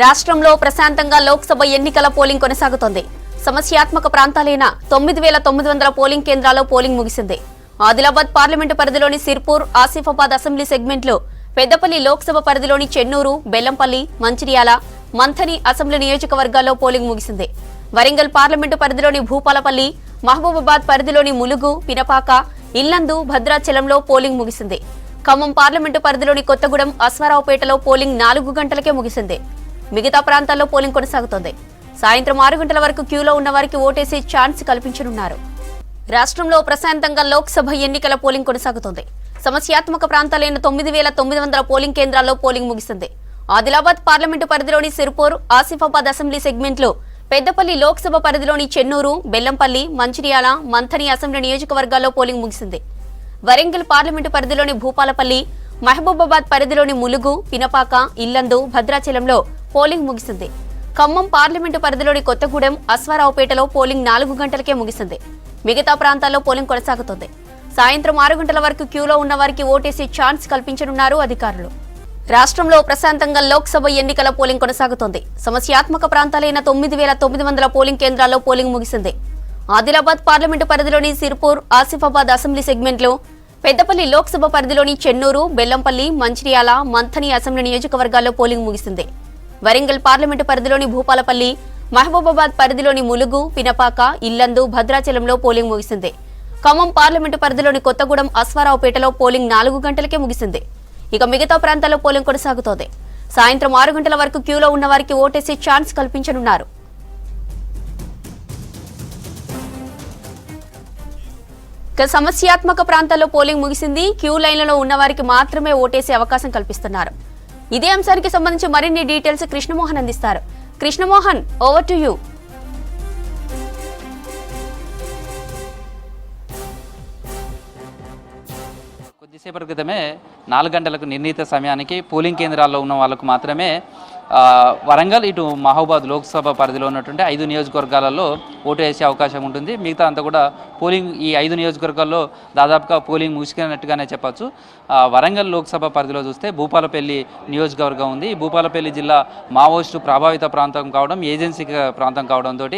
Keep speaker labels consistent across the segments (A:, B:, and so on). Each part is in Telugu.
A: రాష్ట్రంలో ప్రశాంతంగా లోక్సభ ఎన్నికల పోలింగ్ కొనసాగుతోంది. సమస్యాత్మక ప్రాంతాలైన 9900 పోలింగ్ కేంద్రాల్లో పోలింగ్ ముగిసింది. ఆదిలాబాద్ పార్లమెంటు పరిధిలోని సిర్పూర్, ఆసిఫాబాద్ అసెంబ్లీ సెగ్మెంట్లు, పెద్దపల్లి లోక్సభ పరిధిలోని చెన్నూరు, బెల్లంపల్లి, మంచిర్యాల, మంథని అసెంబ్లీ నియోజకవర్గాల్లో పోలింగ్ ముగిసింది. వరంగల్ పార్లమెంటు పరిధిలోని భూపాలపల్లి, మహబూబాబాద్ పరిధిలోని ములుగు, పినపాక, ఇల్లందు, భద్రాచలంలో పోలింగ్ ముగిసింది. ఖమ్మం పార్లమెంటు పరిధిలోని కొత్తగూడెం, అశ్వారావుపేటలో పోలింగ్ 4 గంటలకే ముగిసింది. మిగతా ప్రాంతాల్లో పోలింగ్ కొనసాగుతోంది. సాయంత్రం 6 గంటల వరకు క్యూలో ఉన్న వారికి ఓటేసే ఛాన్స్ కల్పించనున్నారు. రాష్ట్రంలో ప్రశాంతంగా లోక్సభ ఎన్నికల పోలింగ్ కొనసాగుతోంది. సమస్యాత్మక ప్రాంతాలైన 9900 పోలింగ్ కేంద్రాల్లో పోలింగ్ ముగిసింది. ఆదిలాబాద్ పార్లమెంటు పరిధిలోని సిర్పూర్, ఆసిఫాబాద్ అసెంబ్లీ సెగ్మెంట్లు, పెద్దపల్లి లోక్సభ పరిధిలోని చెన్నూరు, బెల్లంపల్లి, మంచిర్యాల, మంథని అసెంబ్లీ నియోజకవర్గాల్లో పోలింగ్ ముగిసింది. వరంగల్ పార్లమెంటు పరిధిలోని భూపాలపల్లి, మహబూబాబాద్ పరిధిలోని ములుగు, పినపాక, ఇల్లందు, భద్రాచలంలో పోలింగ్ ముగిసింది. ఖమ్మం పార్లమెంటు పరిధిలోని కొత్తగూడెం, అశ్వారావుపేటలో పోలింగ్ 4 గంటలకే ముగిసింది. మిగతా ప్రాంతాల్లో పోలింగ్ కొనసాగుతోంది. సాయంత్రం 6 గంటల వరకు క్యూలో ఉన్న వారికి ఓటేసే ఛాన్స్ కల్పించనున్నారు అధికారులు. రాష్ట్రంలో ప్రశాంతంగా లోక్సభ ఎన్నికల పోలింగ్ కొనసాగుతోంది. సమస్యాత్మక ప్రాంతాలైన 9900 పోలింగ్ కేంద్రాల్లో పోలింగ్ ముగిసింది. ఆదిలాబాద్ పార్లమెంటు పరిధిలోని సిర్పూర్, ఆసిఫాబాద్ అసెంబ్లీ సెగ్మెంట్లు, పెద్దపల్లి లోక్సభ పరిధిలోని చెన్నూరు, బెల్లంపల్లి, మంచిర్యాల, మంథని అసెంబ్లీ నియోజకవర్గాల్లో పోలింగ్ ముగిసింది. వరంగల్ పార్లమెంటు పరిధిలోని భూపాలపల్లి, మహబూబాబాద్ పరిధిలోని ములుగు, పినపాక, ఇల్లందు, భద్రాచలంలో పోలింగ్ ముగిసింది. ఖమ్మం పార్లమెంటు పరిధిలోని కొత్తగూడెం, అశ్వారావుపేటలో పోలింగ్ 4 గంటలకే ముగిసింది. ఇక మిగతా ప్రాంతాల్లో పోలింగ్ కొనసాగుతోంది. సాయంత్రం 6 గంటల వరకు క్యూలో ఉన్న వారికి ఓటేసే ఛాన్స్ కల్పించనున్నారు. సమస్యాత్మక ప్రాంతాల్లో పోలింగ్ ముగిసింది. క్యూ లైన్లలో ఉన్న వారికి మాత్రమే ఓటేసే అవకాశం కల్పిస్తున్నారు. ఇదే అంశానికి సంబంధించి మరిన్ని డీటెయిల్స్ కృష్ణమోహన్ అందిస్తారు. Krishnamohan, over to you.
B: కొద్దిసేపటి క్రితమే 4 గంటలకు నిర్ణీత సమయానికి పోలింగ్ కేంద్రాల్లో ఉన్న వాళ్ళకు మాత్రమే వరంగల్, ఇటు మహబూబాద్ లోక్సభ పరిధిలో ఉన్నటువంటి 5 నియోజకవర్గాలలో ఓటు వేసే అవకాశం ఉంటుంది. మిగతా అంతా కూడా పోలింగ్, ఈ 5 నియోజకవర్గాల్లో దాదాపుగా పోలింగ్ ముగిసినట్టుగానే చెప్పచ్చు. వరంగల్ లోక్సభ పరిధిలో చూస్తే భూపాలపల్లి నియోజకవర్గం ఉంది. భూపాలపల్లి జిల్లా మావోయిస్టు ప్రభావిత ప్రాంతం కావడం, ఏజెన్సీ ప్రాంతం కావడంతో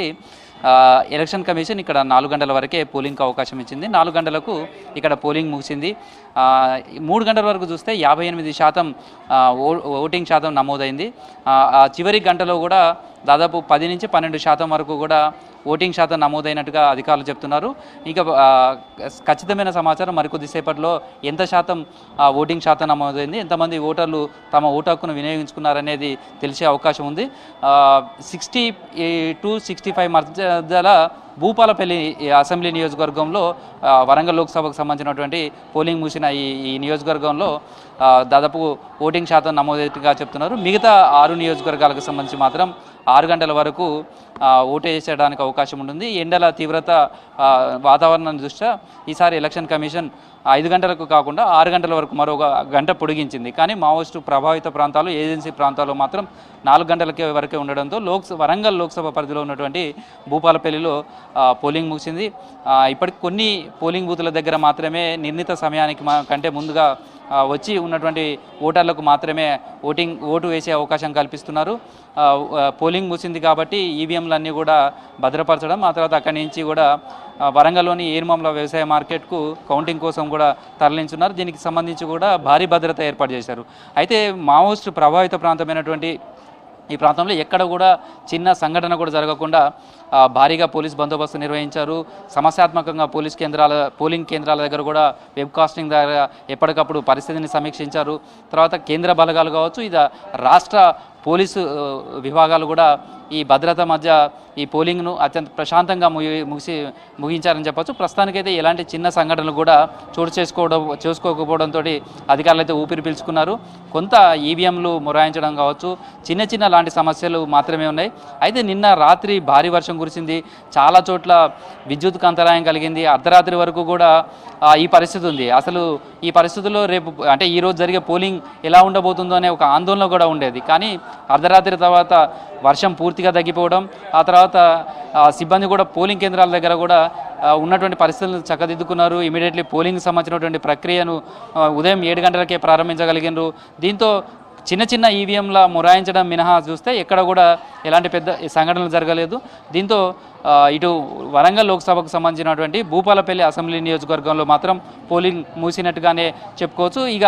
B: ఎలక్షన్ కమిషన్ ఇక్కడ 4 గంటల వరకే పోలింగ్కి అవకాశం ఇచ్చింది. 4 గంటలకు ఇక్కడ పోలింగ్ ముగిసింది. 3 గంటల వరకు చూస్తే 58% ఓటింగ్ శాతం నమోదైంది. చివరి గంటలో కూడా దాదాపు 10 నుంచి 12% వరకు కూడా ఓటింగ్ శాతం నమోదైనట్టుగా అధికారులు చెప్తున్నారు. ఇంకా ఖచ్చితమైన సమాచారం మరికొద్దిసేపట్లో ఎంత శాతం ఓటింగ్ శాతం నమోదైంది, ఎంతమంది ఓటర్లు తమ ఓటు హక్కును వినియోగించుకున్నారనేది తెలిసే అవకాశం ఉంది. 60 to 65 మధ్యలో భూపాలపల్లి అసెంబ్లీ నియోజకవర్గంలో, వరంగల్ లోక్సభకు సంబంధించినటువంటి పోలింగ్ ముగిసిన ఈ నియోజకవర్గంలో దాదాపు ఓటింగ్ శాతం నమోదైనట్టుగా చెప్తున్నారు. మిగతా 6 నియోజకవర్గాలకు సంబంధించి మాత్రం 6 గంటల వరకు ఓటు వేసేయడానికి అవకాశం ఉంటుంది. ఎండల తీవ్రత వాతావరణం దృష్ట్యా ఈసారి ఎలక్షన్ కమిషన్ 5 గంటలకు కాకుండా 6 గంటల వరకు మరో గంట పొడిగించింది. కానీ మావోయిస్టు ప్రభావిత ప్రాంతాలు, ఏజెన్సీ ప్రాంతాల్లో మాత్రం 4 గంటలకే వరకే ఉండడంతో వరంగల్ లోక్సభ పరిధిలో ఉన్నటువంటి భూపాలపల్లిలో పోలింగ్ ముగిసింది. ఇప్పటికి కొన్ని పోలింగ్ బూతుల దగ్గర మాత్రమే నిర్ణీత సమయానికి కంటే ముందుగా వచ్చి ఉన్నటువంటి ఓటర్లకు మాత్రమే ఓటు వేసే అవకాశం కల్పిస్తున్నారు. పోలింగ్ ముగిసింది కాబట్టి ఈవీఎంలన్నీ కూడా భద్రపరచడం, ఆ తర్వాత అక్కడి నుంచి కూడా వరంగల్లోని ఏర్మాముల వ్యవసాయ మార్కెట్కు కౌంటింగ్ కోసం కూడా తరలించున్నారు. దీనికి సంబంధించి కూడా భారీ భద్రత ఏర్పాటు చేశారు. అయితే మావోయిస్టు ప్రభావిత ప్రాంతమైనటువంటి ఈ ప్రాంతంలో ఎక్కడ కూడా చిన్న సంఘటన కూడా జరగకుండా భారీగా పోలీస్ బందోబస్తు నిర్వహించారు. సమస్యాత్మకంగా పోలింగ్ కేంద్రాల దగ్గర కూడా వెబ్కాస్టింగ్ దగ్గర ఎప్పటికప్పుడు పరిస్థితిని సమీక్షించారు. తర్వాత కేంద్ర బలగాలు కావచ్చు, ఇది రాష్ట్ర పోలీసు విభాగాలు కూడా ఈ భద్రత మధ్య ఈ పోలింగ్ను అత్యంత ప్రశాంతంగా ముగించారని చెప్పచ్చు. ప్రస్తుతానికైతే ఎలాంటి చిన్న సంఘటనలు కూడా చేసుకోకపోవడంతో అధికారులు అయితే ఊపిరి పీల్చుకున్నారు. కొంత ఈవీఎంలు మొరాయించడం కావచ్చు, చిన్న లాంటి సమస్యలు మాత్రమే ఉన్నాయి. అయితే నిన్న రాత్రి భారీ వర్షం కురిసింది. చాలా చోట్ల విద్యుత్కు అంతరాయం కలిగింది. అర్ధరాత్రి వరకు కూడా ఈ పరిస్థితి ఉంది. అసలు ఈ పరిస్థితుల్లో రేపు అంటే ఈరోజు జరిగే పోలింగ్ ఎలా ఉండబోతుందో అనే ఒక ఆందోళన కూడా ఉండేది. కానీ అర్ధరాత్రి తర్వాత వర్షం పూర్తిగా తగ్గిపోవడం, ఆ తర్వాత సిబ్బంది కూడా పోలింగ్ కేంద్రాల దగ్గర కూడా ఉన్నటువంటి పరిస్థితులను చక్కదిద్దుకున్నారు. ఇమీడియట్లీ పోలింగ్కి సంబంధించినటువంటి ప్రక్రియను ఉదయం 7 గంటలకే ప్రారంభించగలిగినారు. దీంతో చిన్న చిన్న ఈవీఎంల మొరాయించడం మినహా చూస్తే ఎక్కడ కూడా ఎలాంటి పెద్ద సంఘటనలు జరగలేదు. దీంతో ఇటు వరంగల్ లోక్సభకు సంబంధించినటువంటి భూపాలపల్లి అసెంబ్లీ నియోజకవర్గంలో మాత్రం పోలింగ్ మూసినట్టుగానే చెప్పుకోవచ్చు. ఇక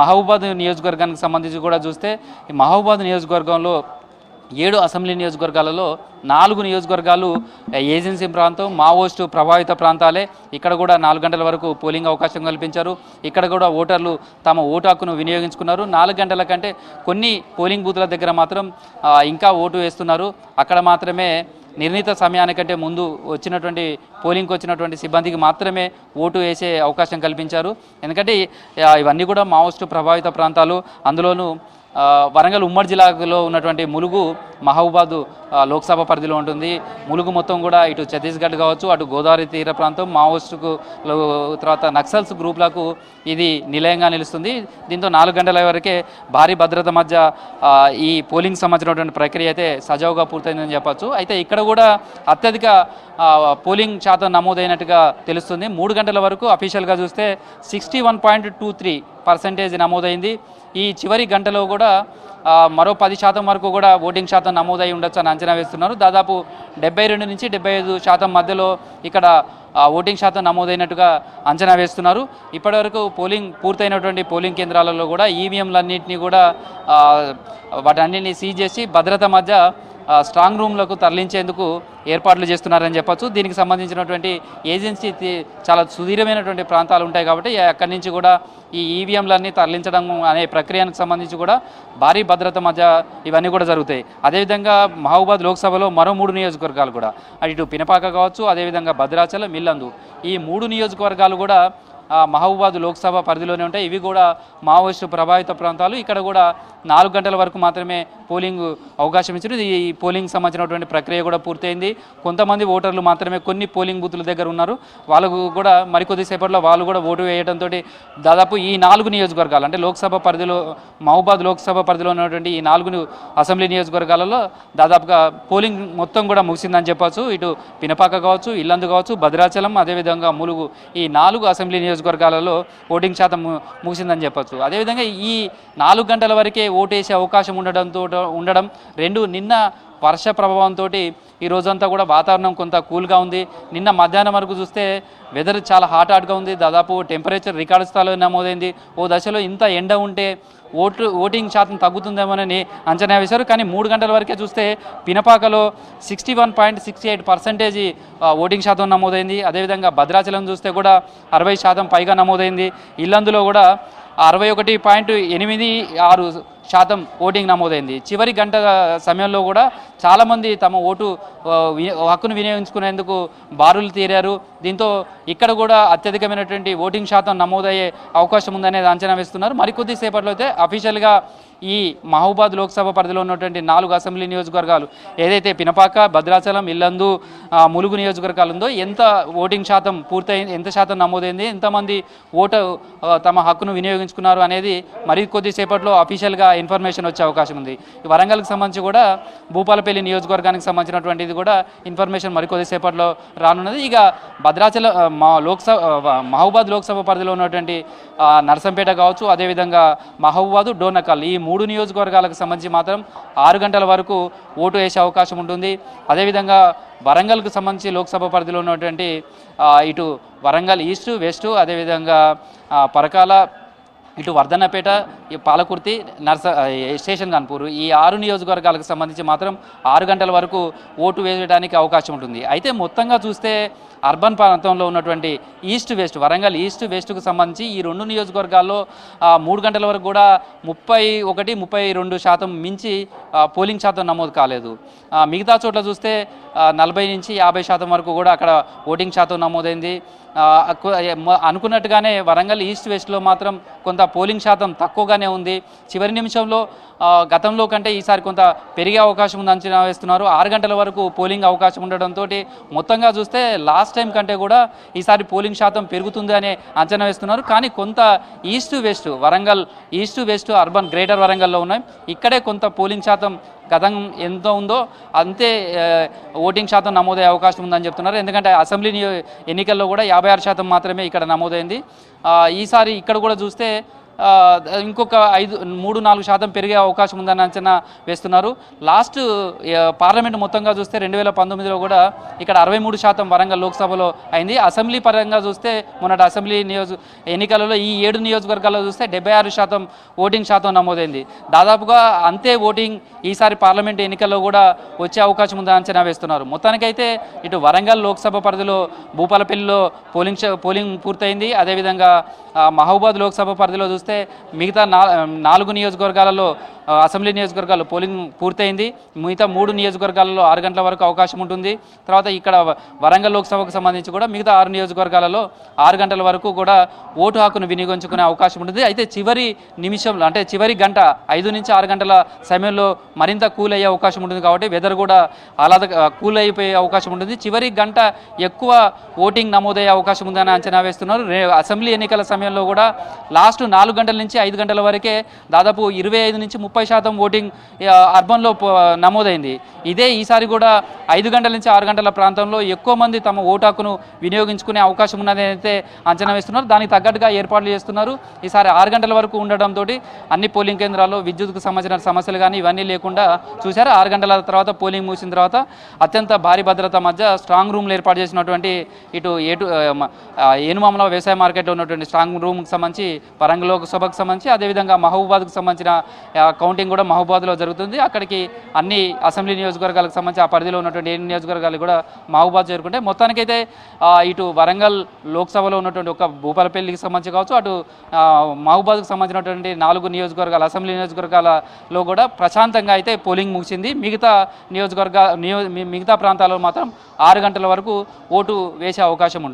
B: మహబూబాద్ నియోజకవర్గానికి సంబంధించి కూడా చూస్తే ఈ మహబూబాద్ నియోజకవర్గంలో 7 అసెంబ్లీ నియోజకవర్గాలలో 4 నియోజకవర్గాలు ఏజెన్సీ ప్రాంతం, మావోయిస్టు ప్రభావిత ప్రాంతాలే. ఇక్కడ కూడా 4 గంటల వరకు పోలింగ్ అవకాశం కల్పించారు. ఇక్కడ కూడా ఓటర్లు తమ ఓటు హక్కును వినియోగించుకున్నారు. 4 గంటల కంటే కొన్ని పోలింగ్ బూత్ల దగ్గర మాత్రం ఇంకా ఓటు వేస్తున్నారు. అక్కడ మాత్రమే నిర్ణీత సమయానికంటే ముందు పోలింగ్కి వచ్చినటువంటి సిబ్బందికి మాత్రమే ఓటు వేసే అవకాశం కల్పించారు. ఎందుకంటే ఇవన్నీ కూడా మావోయిస్టు ప్రభావిత ప్రాంతాలు. అందులోనూ వరంగల్ ఉమ్మడి జిల్లాలో ఉన్నటువంటి ములుగు మహబూబాద్ లోక్సభ పరిధిలో ఉంటుంది. ములుగు మొత్తం కూడా ఇటు ఛత్తీస్గఢ్ కావచ్చు, అటు గోదావరి తీర ప్రాంతం, మావోయిస్టుకు తర్వాత నక్సల్స్ గ్రూపులకు ఇది నిలయంగా నిలుస్తుంది. దీంతో 4 గంటల వరకే భారీ భద్రత మధ్య ఈ పోలింగ్ సంబంధించినటువంటి ప్రక్రియ అయితే సజావుగా పూర్తయిందని చెప్పచ్చు. అయితే ఇక్కడ కూడా అత్యధిక పోలింగ్ శాతం నమోదైనట్టుగా తెలుస్తుంది. 3 గంటల వరకు అఫీషియల్గా చూస్తే 61.23% నమోదైంది. ఈ చివరి గంటలో కూడా మరో 10% వరకు కూడా ఓటింగ్ శాతం నమోదై ఉండొచ్చు అని అంచనా వేస్తున్నారు. దాదాపు 72 నుంచి 75% మధ్యలో ఇక్కడ ఓటింగ్ శాతం నమోదైనట్టుగా అంచనా వేస్తున్నారు. ఇప్పటివరకు పోలింగ్ పూర్తయినటువంటి పోలింగ్ కేంద్రాలలో కూడా ఈవీఎంలన్నింటినీ కూడా వాటన్నింటినీ సీజ్ చేసి భద్రత మధ్య స్ట్రాంగ్ రూమ్లకు తరలించేందుకు ఏర్పాట్లు చేస్తున్నారని చెప్పచ్చు. దీనికి సంబంధించినటువంటి ఏజెన్సీ చాలా సుదీర్ఘమైనటువంటి ప్రాంతాలు ఉంటాయి కాబట్టి అక్కడి నుంచి కూడా ఈ ఈవీఎంలన్నీ తరలించడం అనే ప్రక్రియకు సంబంధించి కూడా భారీ భద్రత మధ్య ఇవన్నీ కూడా జరుగుతాయి. అదేవిధంగా మహబూబాద్ లోక్సభలో మరో 3 నియోజకవర్గాలు కూడా ఇటు పినపాక కావచ్చు, అదేవిధంగా భద్రాచలం, ఇల్లందు, ఈ 3 నియోజకవర్గాలు కూడా మహబూబాద్ లోక్సభ పరిధిలోనే ఉంటాయి. ఇవి కూడా మావోయిస్టు ప్రభావిత ప్రాంతాలు. ఇక్కడ కూడా 4 గంటల వరకు మాత్రమే పోలింగ్ అవకాశం ఇచ్చారు. ఈ పోలింగ్ సంబంధించినటువంటి ప్రక్రియ కూడా పూర్తయింది. కొంతమంది ఓటర్లు మాత్రమే కొన్ని పోలింగ్ బూత్ల దగ్గర ఉన్నారు. వాళ్ళకు కూడా మరికొద్ది సేపట్లో వాళ్ళు కూడా ఓటు వేయడంతో దాదాపు ఈ 4 నియోజకవర్గాలు అంటే లోక్సభ పరిధిలో మహబూబాద్ లోక్సభ పరిధిలో ఉన్నటువంటి ఈ 4 అసెంబ్లీ నియోజకవర్గాలలో దాదాపుగా పోలింగ్ మొత్తం కూడా ముగిసిందని చెప్పచ్చు. ఇటు పినపాక కావచ్చు, ఇల్లందు కావచ్చు, భద్రాచలం, అదేవిధంగా ములుగు, ఈ 4 అసెంబ్లీ నియోజకవర్గాలలో ఓటింగ్ శాతం ముగిసిందని చెప్పచ్చు. అదేవిధంగా ఈ 4 గంటల వరకే ఓటు వేసే అవకాశం ఉండడం నిన్న వర్ష ప్రభావంతో ఈ రోజంతా కూడా వాతావరణం కొంత కూల్గా ఉంది. నిన్న మధ్యాహ్నం వరకు చూస్తే వెదర్ చాలా హాట్గా ఉంది. దాదాపు టెంపరేచర్ రికార్డు స్థాయిలో నమోదైంది. ఓ దశలో ఇంత ఎండ ఉంటే ఓటింగ్ శాతం తగ్గుతుందేమోనని అంచనా వేశారు. కానీ 3 గంటల వరకే చూస్తే పినపాకలో 61.68% ఓటింగ్ శాతం నమోదైంది. అదేవిధంగా భద్రాచలం చూస్తే కూడా 60% పైగా నమోదైంది. ఇల్లందులో కూడా 61.86% ఓటింగ్ నమోదైంది. చివరి గంట సమయంలో కూడా చాలామంది తమ ఓటు హక్కును వినియోగించుకునేందుకు బారులు తీరారు. దీంతో ఇక్కడ కూడా అత్యధికమైనటువంటి ఓటింగ్ శాతం నమోదయ్యే అవకాశం ఉందనేది అంచనా వేస్తున్నారు. మరికొద్ది సేపట్లో అయితే అఫీషియల్గా ఈ మహబూబాద్ లోక్సభ పరిధిలో ఉన్నటువంటి 4 అసెంబ్లీ నియోజకవర్గాలు ఏదైతే పినపాక, భద్రాచలం, ఇల్లందు, ములుగు నియోజకవర్గాలు ఉందో ఎంత ఓటింగ్ శాతం పూర్తయింది, ఎంత శాతం నమోదైంది, ఎంతమంది ఓటు తమ హక్కును వినియోగించుకున్నారు అనేది మరికొద్ది సేపట్లో అఫీషియల్గా ఇన్ఫర్మేషన్ వచ్చే అవకాశం ఉంది. వరంగల్కి సంబంధించి కూడా భూపాలపల్లి నియోజకవర్గానికి సంబంధించినటువంటిది కూడా ఇన్ఫర్మేషన్ మరికొద్ది సేపట్లో రానున్నది. ఇక భద్రాచలం మహబూబాద్ లోక్సభ పరిధిలో ఉన్నటువంటి నర్సంపేట కావచ్చు, అదేవిధంగా మహబూబాద్, డోర్నకల్, ఈ 3 నియోజకవర్గాలకు సంబంధించి మాత్రం 6 గంటల వరకు ఓటు వేసే అవకాశం ఉంటుంది. అదేవిధంగా వరంగల్కు సంబంధించి లోక్సభ పరిధిలో ఉన్నటువంటి ఇటు వరంగల్ ఈస్ట్, వెస్ట్, అదేవిధంగా పరకాల, ఇటు వర్ధన్నపేట, పాలకుర్తి, స్టేషన్ కాన్పూర్, ఈ 6 నియోజకవర్గాలకు సంబంధించి మాత్రం 6 గంటల వరకు ఓటు వేయడానికి అవకాశం ఉంటుంది. అయితే మొత్తంగా చూస్తే అర్బన్ ప్రాంతంలో ఉన్నటువంటి ఈస్ట్ వెస్ట్, వరంగల్ ఈస్ట్ వెస్ట్కు సంబంధించి ఈ 2 నియోజకవర్గాల్లో 3 గంటల వరకు కూడా 31-32% మించి పోలింగ్ శాతం నమోదు కాలేదు. మిగతా చోట్ల చూస్తే 40 నుంచి 50% వరకు కూడా అక్కడ ఓటింగ్ శాతం నమోదైంది. అనుకున్నట్టుగానే వరంగల్ ఈస్ట్ వెస్ట్లో మాత్రం కొంత పోలింగ్ శాతం తక్కువగానే ఉంది. చివరి నిమిషంలో గతంలో కంటే ఈసారి కొంత పెరిగే అవకాశం ఉంది అంచనా వేస్తున్నారు. 6 గంటల వరకు పోలింగ్ అవకాశం ఉండడంతో మొత్తంగా చూస్తే లాస్ట్ టైం కంటే కూడా ఈసారి పోలింగ్ శాతం పెరుగుతుంది అనే అంచనా వేస్తున్నారు. కానీ కొంత east west, Warangal east west urban greater వరంగల్లో ఉన్నాయి. ఇక్కడే కొంత పోలింగ్ శాతం గతం ఎంత ఉందో అంతే ఓటింగ్ శాతం నమోదయ్యే అవకాశం ఉందని చెప్తున్నారు. ఎందుకంటే అసెంబ్లీ ఎన్నికల్లో కూడా 56% మాత్రమే ఇక్కడ నమోదైంది. ఈసారి ఇక్కడ కూడా చూస్తే ఇంకొక 3-4% పెరిగే అవకాశం ఉందని అంచనా వేస్తున్నారు. లాస్ట్ పార్లమెంట్ మొత్తంగా చూస్తే 2019లో కూడా ఇక్కడ 63% వరంగల్ లోక్సభలో అయింది. అసెంబ్లీ పరంగా చూస్తే మొన్నటి అసెంబ్లీ ఎన్నికలలో ఈ 7 నియోజకవర్గాల్లో చూస్తే 76% ఓటింగ్ శాతం నమోదైంది. దాదాపుగా అంతే ఓటింగ్ ఈసారి పార్లమెంట్ ఎన్నికల్లో కూడా వచ్చే అవకాశం ఉందని అంచనా వేస్తున్నారు. మొత్తానికైతే ఇటు వరంగల్ లోక్సభ పరిధిలో భూపాలపల్లిలో పోలింగ్ పూర్తయింది. అదేవిధంగా మహబూబాద్ లోక్సభ పరిధిలో చూస్తే మిగతా 4 నియోజకవర్గాలలో అసెంబ్లీ నియోజకవర్గాల్లో పోలింగ్ పూర్తయింది. మిగతా 3 నియోజకవర్గాలలో 6 గంటల వరకు అవకాశం ఉంటుంది. తర్వాత ఇక్కడ వరంగల్ లోక్సభకు సంబంధించి కూడా మిగతా 6 నియోజకవర్గాలలో 6 గంటల వరకు కూడా ఓటు హక్కును వినియోగించుకునే అవకాశం ఉంటుంది. అయితే చివరి నిమిషంలో అంటే చివరి గంట 5 నుంచి 6 గంటల సమయంలో మరింత కూల్ అయ్యే అవకాశం ఉంటుంది. కాబట్టి వెదర్ కూడా కూల్ అయిపోయే అవకాశం ఉంటుంది. చివరి గంట ఎక్కువ ఓటింగ్ నమోదయ్యే అవకాశం ఉందని అంచనా వేస్తున్నారు. అసెంబ్లీ ఎన్నికల సమయంలో కూడా లాస్ట్ 4 గంటల నుంచి 5 గంటల వరకే దాదాపు 25 నుంచి 30% ఓటింగ్ అర్బన్లో నమోదైంది. ఇదే ఈసారి కూడా 5 గంటల నుంచి 6 గంటల ప్రాంతంలో ఎక్కువ మంది తమ ఓటు హక్కును వినియోగించుకునే అవకాశం ఉన్నది అయితే అంచనా వేస్తున్నారు. దానికి తగ్గట్టుగా ఏర్పాట్లు చేస్తున్నారు. ఈసారి 6 గంటల వరకు ఉండడంతో అన్ని పోలింగ్ కేంద్రాల్లో విద్యుత్కు సంబంధించిన సమస్యలు కానీ ఇవన్నీ లేకుండా చూశారు. 6 గంటల తర్వాత పోలింగ్ ముగిసిన తర్వాత అత్యంత భారీ భద్రత మధ్య స్ట్రాంగ్ రూమ్లు ఏర్పాటు చేసినటువంటి ఇటు ఏనుమామల వ్యవసాయ మార్కెట్లో ఉన్నటువంటి స్ట్రాంగ్ రూమ్కి సంబంధించి వరంగల్ లోక్సభకు సంబంధించి అదేవిధంగా మహబూబాద్కు సంబంధించిన కౌంటింగ్ కూడా మహబూబాద్లో జరుగుతుంది. అక్కడికి అన్ని అసెంబ్లీ నియోజకవర్గాలకు సంబంధించి ఆ పరిధిలో ఉన్నటువంటి 7 నియోజకవర్గాలు కూడా మహబూబాద్ చేరుకుంటే మొత్తానికైతే ఇటు వరంగల్ లోక్సభలో ఉన్నటువంటి ఒక భూపాలపల్లికి సంబంధించి కావచ్చు, అటు మహబూబాద్కు సంబంధించినటువంటి 4 నియోజకవర్గాలు అసెంబ్లీ నియోజకవర్గాలలో కూడా ప్రశాంతంగా అయితే పోలింగ్ ముగిసింది. మిగతా ప్రాంతాల్లో మాత్రం 6 గంటల వరకు ఓటు వేసే అవకాశం ఉంటుంది.